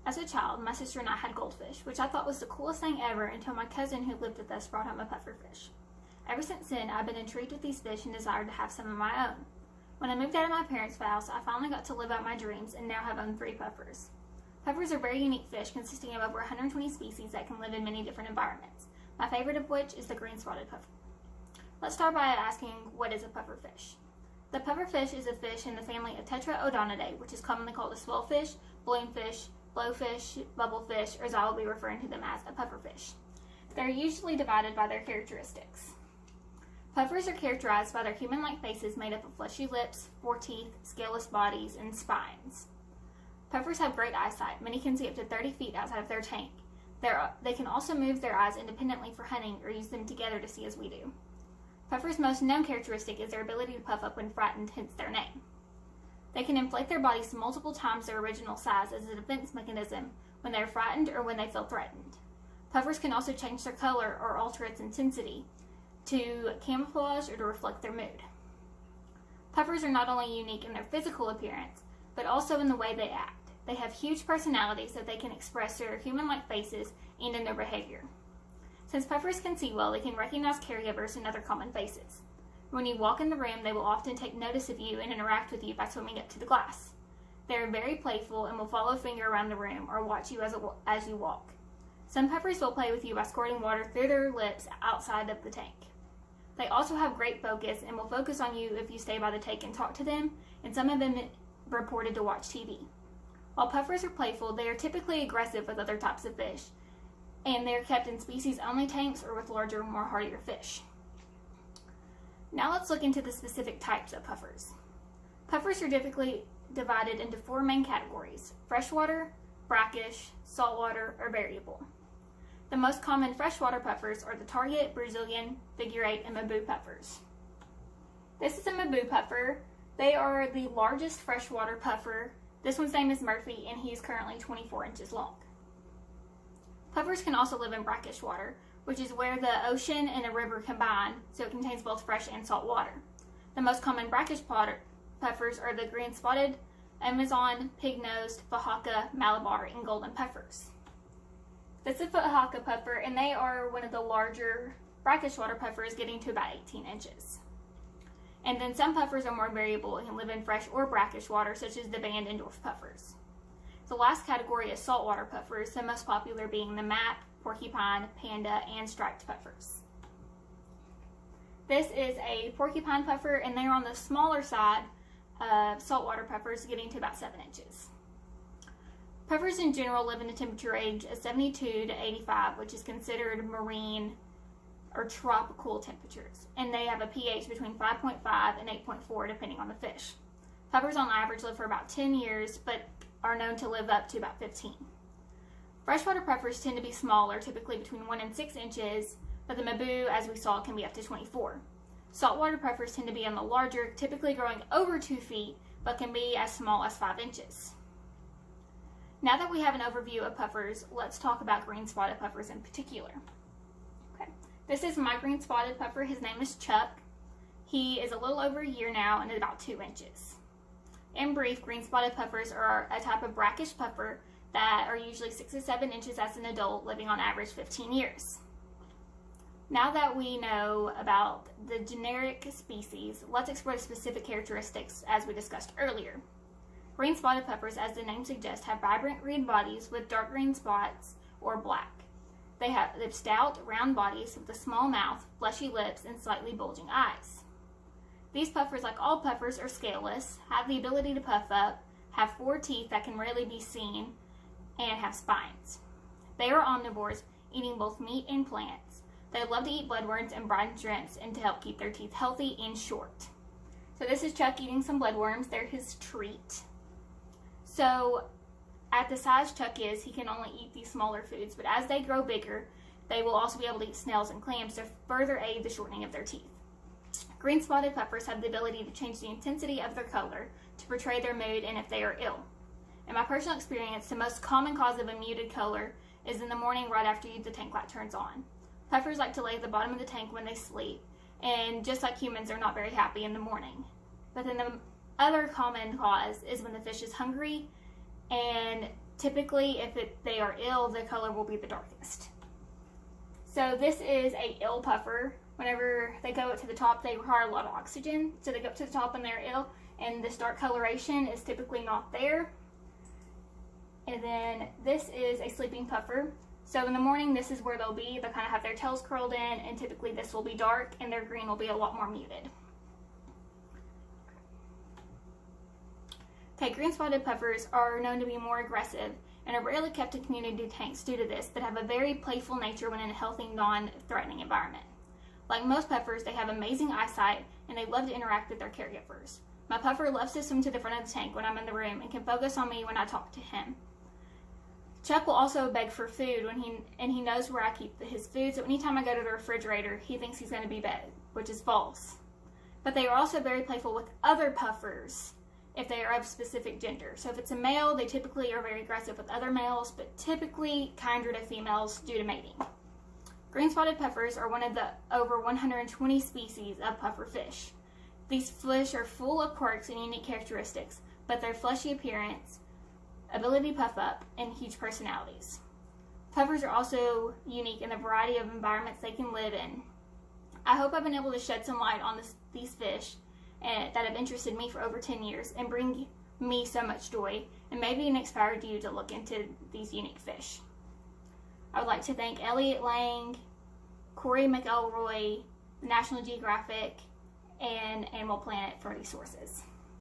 As a child, my sister and I had goldfish, which I thought was the coolest thing ever until my cousin who lived with us brought home a pufferfish. Ever since then, I've been intrigued with these fish and desired to have some of my own. When I moved out of my parents' house, I finally got to live out my dreams and now have owned 3 puffers. Puffers are very unique fish consisting of over 120 species that can live in many different environments, my favorite of which is the green-spotted puffer. Let's start by asking, what is a pufferfish? The pufferfish is a fish in the family of Tetraodontidae, which is commonly called a swellfish, balloonfish, blowfish, bubblefish, or as I will be referring to them as a pufferfish. They are usually divided by their characteristics. Puffers are characterized by their human-like faces made up of fleshy lips, 4 teeth, scaleless bodies, and spines. Puffers have great eyesight. Many can see up to 30 feet outside of their tank. They can also move their eyes independently for hunting or use them together to see as we do. Puffers' most known characteristic is their ability to puff up when frightened, hence their name. They can inflate their bodies multiple times their original size as a defense mechanism when they are frightened or when they feel threatened. Puffers can also change their color or alter its intensity to camouflage or to reflect their mood. Puffers are not only unique in their physical appearance, but also in the way they act. They have huge personalities that they can express through their human-like faces and in their behavior. Since puffers can see well, they can recognize caregivers and other common faces. When you walk in the room, they will often take notice of you and interact with you by swimming up to the glass. They are very playful and will follow a finger around the room or watch you as you walk. Some puffers will play with you by squirting water through their lips outside of the tank. They also have great focus and will focus on you if you stay by the tank and talk to them, and some have been reported to watch TV. While puffers are playful, they are typically aggressive with other types of fish, and they are kept in species-only tanks or with larger, more hardier fish. Now let's look into the specific types of puffers. Puffers are typically divided into 4 main categories: freshwater, brackish, saltwater, or variable. The most common freshwater puffers are the target, Brazilian, figure 8, and Mabu puffers. This is a Mabu puffer. They are the largest freshwater puffer. This one's name is Murphy, and he is currently 24 inches long. Puffers can also live in brackish water, which is where the ocean and a river combine, so it contains both fresh and salt water. The most common brackish puffers are the green-spotted, Amazon, pig-nosed, Oaxaca, Malabar, and golden puffers. This is a Oaxaca puffer, and they are one of the larger brackish water puffers, getting to about 18 inches. And then some puffers are more variable and can live in fresh or brackish water, such as the band and dwarf puffers. The last category is saltwater puffers, the most popular being the map, porcupine, panda, and striped puffers. This is a porcupine puffer, and they're on the smaller side of saltwater puffers, getting to about 7 inches. Puffers in general live in a temperature range of 72 to 85, which is considered marine or tropical temperatures, and they have a pH between 5.5 and 8.4 depending on the fish. Puffers on average live for about 10 years, but are known to live up to about 15. Freshwater puffers tend to be smaller, typically between 1 and 6 inches, but the Mabu, as we saw, can be up to 24. Saltwater puffers tend to be on the larger, typically growing over 2 feet, but can be as small as 5 inches. Now that we have an overview of puffers, let's talk about green-spotted puffers in particular. Okay, this is my green-spotted puffer. His name is Chuck. He is a little over a year now and is about 2 inches. In brief, green-spotted puffers are a type of brackish puffer that are usually 6 to 7 inches as an adult, living on average 15 years. Now that we know about the generic species, let's explore the specific characteristics as we discussed earlier. Green-spotted puffers, as the name suggests, have vibrant green bodies with dark green spots or black. They have stout, round bodies with a small mouth, fleshy lips, and slightly bulging eyes. These puffers, like all puffers, are scaleless, have the ability to puff up, have 4 teeth that can rarely be seen, and have spines. They are omnivores, eating both meat and plants. They love to eat bloodworms and brine shrimps and to help keep their teeth healthy and short. So this is Chuck eating some bloodworms. They're his treat. So at the size Chuck is, he can only eat these smaller foods, but as they grow bigger, they will also be able to eat snails and clams to further aid the shortening of their teeth. Green-spotted puffers have the ability to change the intensity of their color to portray their mood and if they are ill. In my personal experience, the most common cause of a muted color is in the morning right after the tank light turns on. Puffers like to lay at the bottom of the tank when they sleep, and just like humans, they're not very happy in the morning. But then the other common cause is when the fish is hungry and typically if they are ill, the color will be the darkest. So this is a ill puffer. Whenever they go up to the top, they require a lot of oxygen, so they go up to the top when they're ill, and this dark coloration is typically not there. And then this is a sleeping puffer. So in the morning, this is where they'll be. They'll kind of have their tails curled in, and typically this will be dark, and their green will be a lot more muted. Okay, green-spotted puffers are known to be more aggressive and are rarely kept in community tanks due to this, but have a very playful nature when in a healthy, non-threatening environment. Like most puffers, they have amazing eyesight, and they love to interact with their caregivers. My puffer loves to swim to the front of the tank when I'm in the room and can focus on me when I talk to him. Chuck will also beg for food and he knows where I keep his food, so anytime I go to the refrigerator, he thinks he's going to be fed, which is false. But they are also very playful with other puffers if they are of specific gender. So if it's a male, they typically are very aggressive with other males, but typically kinder to females due to mating. Green-spotted puffers are one of the over 120 species of puffer fish. These fish are full of quirks and unique characteristics, but their fleshy appearance, ability to puff up, and huge personalities. Puffers are also unique in the variety of environments they can live in. I hope I've been able to shed some light on these fish that have interested me for over 10 years and bring me so much joy, and maybe inspired you to look into these unique fish. I would like to thank Elliot Lang, Corey McElroy, National Geographic, and Animal Planet for these sources.